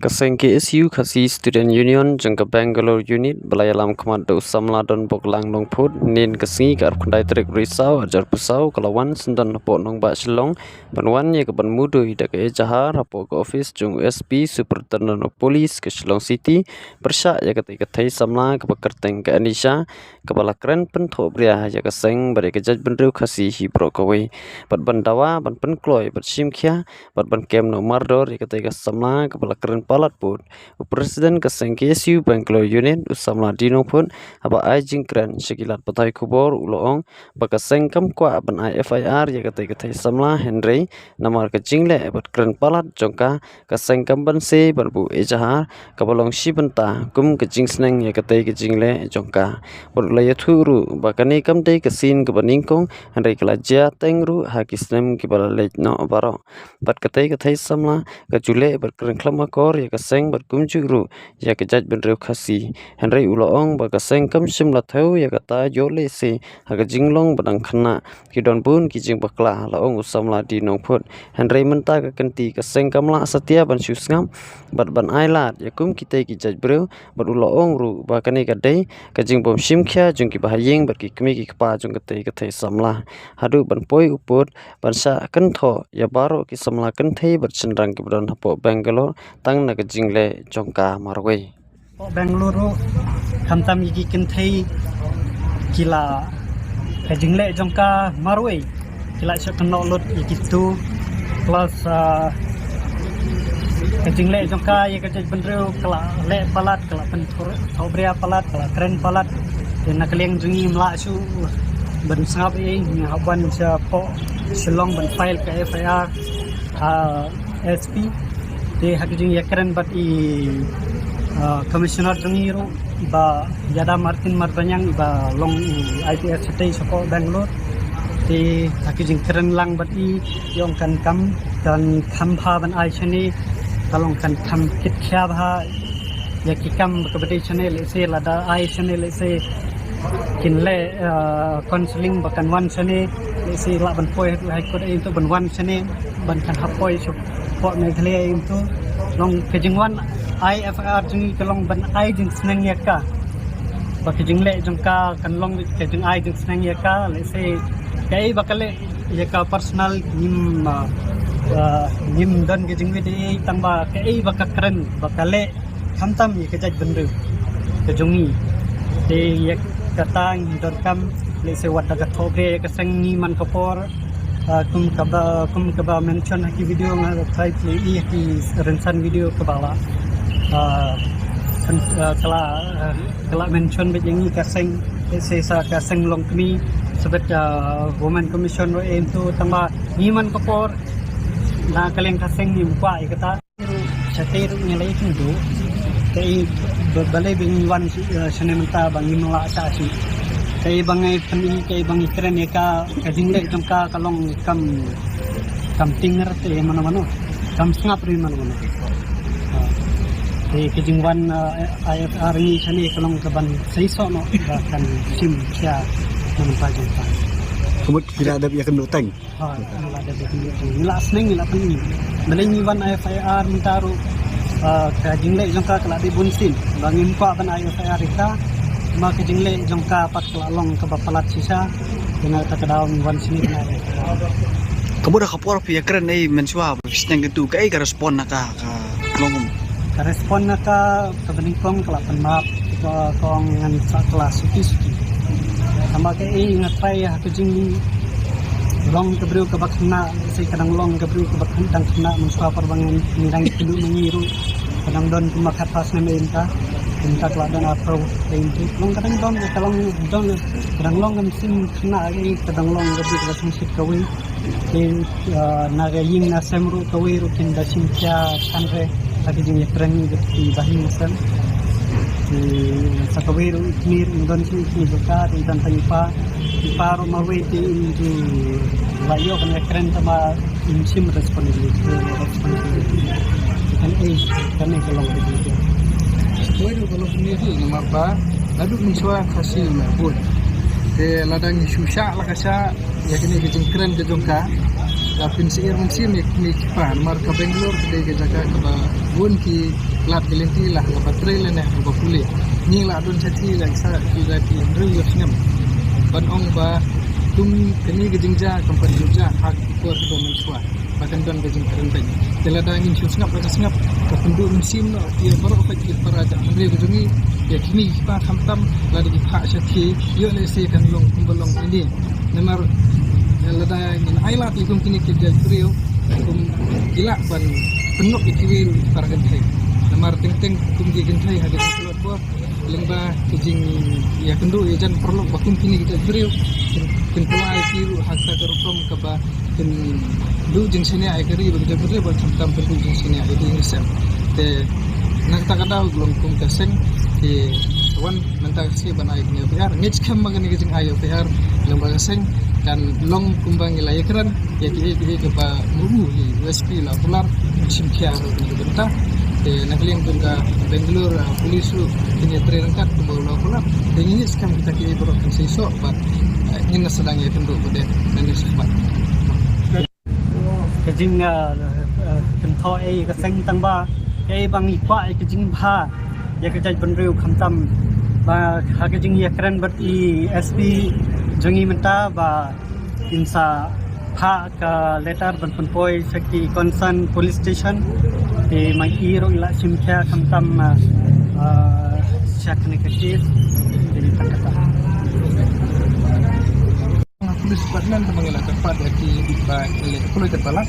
Kaseng KSU Khasi Student Union jangka Bangalore Unit belayalam kemat do samla don boklang nong put nin kesingi ke arkundai trik risau ajar pusau kalawan sendan po nong bak silong banwan ye ke ban mudu ida ke jaha rapo ke office jung USP Superintendent of Police ke Shillong City persyak ye ke thai samla ke pekerteng ke Anisha kepala keren pentho bria ye kaseng bare ke jaj benru khasi hi pro kawai bat bandawa ban penkloy bat simkhia bat ban kem no mardor ye ke samla kepala keren palat pun Presiden kaseng KSU Bangalore Unit usamla dino pun aba ai jingkran sekilat patai kubor uloong bakaseng kam kwa ban ai FIR ya kata samla Henry namar ke jingle bat keren palat jongka kaseng kam ban se barbu ejahar kabalong shibenta kum ke jingsneng ya kata ke jingle jongka berlaya thuru bakani kam dei kesin ke baningkong Henry kelaja tengru hakisnem ke balalej no baro bat kata samla ke jule berkeren klamakor ya kaseng berkunjung ru ya kejat benreu khasi Henry uloong ba kaseng kam simla thau ya kata jole se haga jinglong badang khana kidon pun kijing bakla laong usamla di nongput Henry menta ka kenti kaseng kamla setia ban susngam bat ban ailat ya kum kita kijat breu bat uloong ru ba kani kadai kajing bom simkhya jung ki bahayeng bat ki kemi ki kpa jung kate samla hadu ban poi uput ban sa kentho ya baro ki samla kenthei bat senrang ki badon hapo Bangalore tang na jingle jongka marwei Bangalore khamtam yigi kenthei kila jingle jongka marwei kila shotno lot yigi tu plus jingle jongka ye kajaj benreu kala le palat kala penthor thobria palat kala kren palat na kaleng jungi mla su ban sangap ye haban sa po Shillong ban file ka FIR SP de hakijing yakran bat i commissioner jungiro ba yada Martin Mardanyang ba long IPS city soko Bangalore de hakijing keren lang bat i yong kan kam dan khamha ban ai chani kalong kan kham kit khya bha ya ki kam kabade channel se lada ai channel se kinle counseling bakan wan chane se la ban poi hai ko dai to ban wan chane ban kan hapoi so po meghle itu long kejingwan IFR jungi kalong ban ai jing sneng yaka ba kejingle jongka kan long kejing ai jing sneng yaka le se kai bakale yaka personal nim dan kejing de tamba kai bakakren bakale khamtam ye kejaj bendu kejungi de yak katang dorkam le se wadaga thobre kaseng ni man kapor kum kaba mention haki video nga website le i haki rensan video kabala kala mention bejengi kaseng se sa kaseng long kami sebet women commission ro em tu tamba ni man kapor na kaleng kaseng ni mpa ikata chatir nyalai kindu kai balai bing wan senementa bangi mala sa si kai bangai peni kai bangi keren eka kajingle jongka kalong kam tinger te mana kam sngap ri mana te kajingwan IFR ni sani kalong kaban seiso no bahkan sim sia nampa jongka kemut tidak ada yang kenduteng tidak ada yang nila sneng nila peni balai ni wan IFR mintaru kajingle jongka kala di bunsin bangin pa ban IFR ita ma kajingle jongka pat kala long ke bapalat sisa kena ta kadaun wan sini na kamu dah kapor pia keren ai mensua bisneng gitu kai ka respon naka long ka respon naka kabeningkong kala penmap kong ngan sa kelas suki sama ke ingat pai kajing long kebreu ke bakna sai kadang long kebreu ke bakna kena mensua perbangan nirang pindu mengiru kadang don kumakat pas nementa minta keladan atau itu long kadang don kadang long mesin kena lagi kadang long lebih kelas musik kawi di naga ying na semru kawi rutin dasim kya sanre lagi jenis keren di bahin sen di sakawi mir don sini juga di dan taipa di paru mawe di itu layo keren sama insim responsibility kan kalau begitu kalau sendiri nama apa lalu mensua khasi mabut ke ladang susah lah kasa ya kini kejengkeren jongka kapin seir musim ni kipan mar ka Bangalore kedai ke jaga ke ba bun ki lat gelenti lah ka trail ne ba puli ni la don chati la sa juga ki ru yo snam ban ong ba tum kini ke jingja kampan juja hak ko to men swa bahkan don ke jing karen tanya tela da ngin chu snap ka snap ka pendu musim no dia baru ka ki paraja mri ke jungi ya kini pa khamtam la di pha chati yo le se kan long kumbalong ini namar lada ngin aila ti kum kini ke jariu kum gila ban penuk ikiril para gentai namar teng kum gi gentai hade keluar buah lengba kejing ya kendu ya jan perlu bakum kini kita jariu kin pulai kiru hakta kerom ke ba kin du jing sini ai keri begitu begitu ba tam pendu jing sini ai di ngisam te nak tak ada belum kum kaseng di wan mentak si ban ai ni PR ngich kam magani kejing ayo PR lengba kaseng dan long kumbang ilai keren ya ki ke ba mubu ni USP la pular simkia ni benta de nakling tunga Bangalore polis lu kini train kat tu la pular de ini skam kita ki borok kan sesok ba ini sedang ya kenduk bode dan sebat kejing kentho ka seng tang ba bang ikwa kejing bha ya ka jaj banriu khamtam ba ha kejing ya keren berti SP jangi menta ba insa ha ka letter ban poi saki concern police station te mai iro ila simkha khamtam syakne ka case jadi kata polis Batman mengelak tempat di ba kulit kepala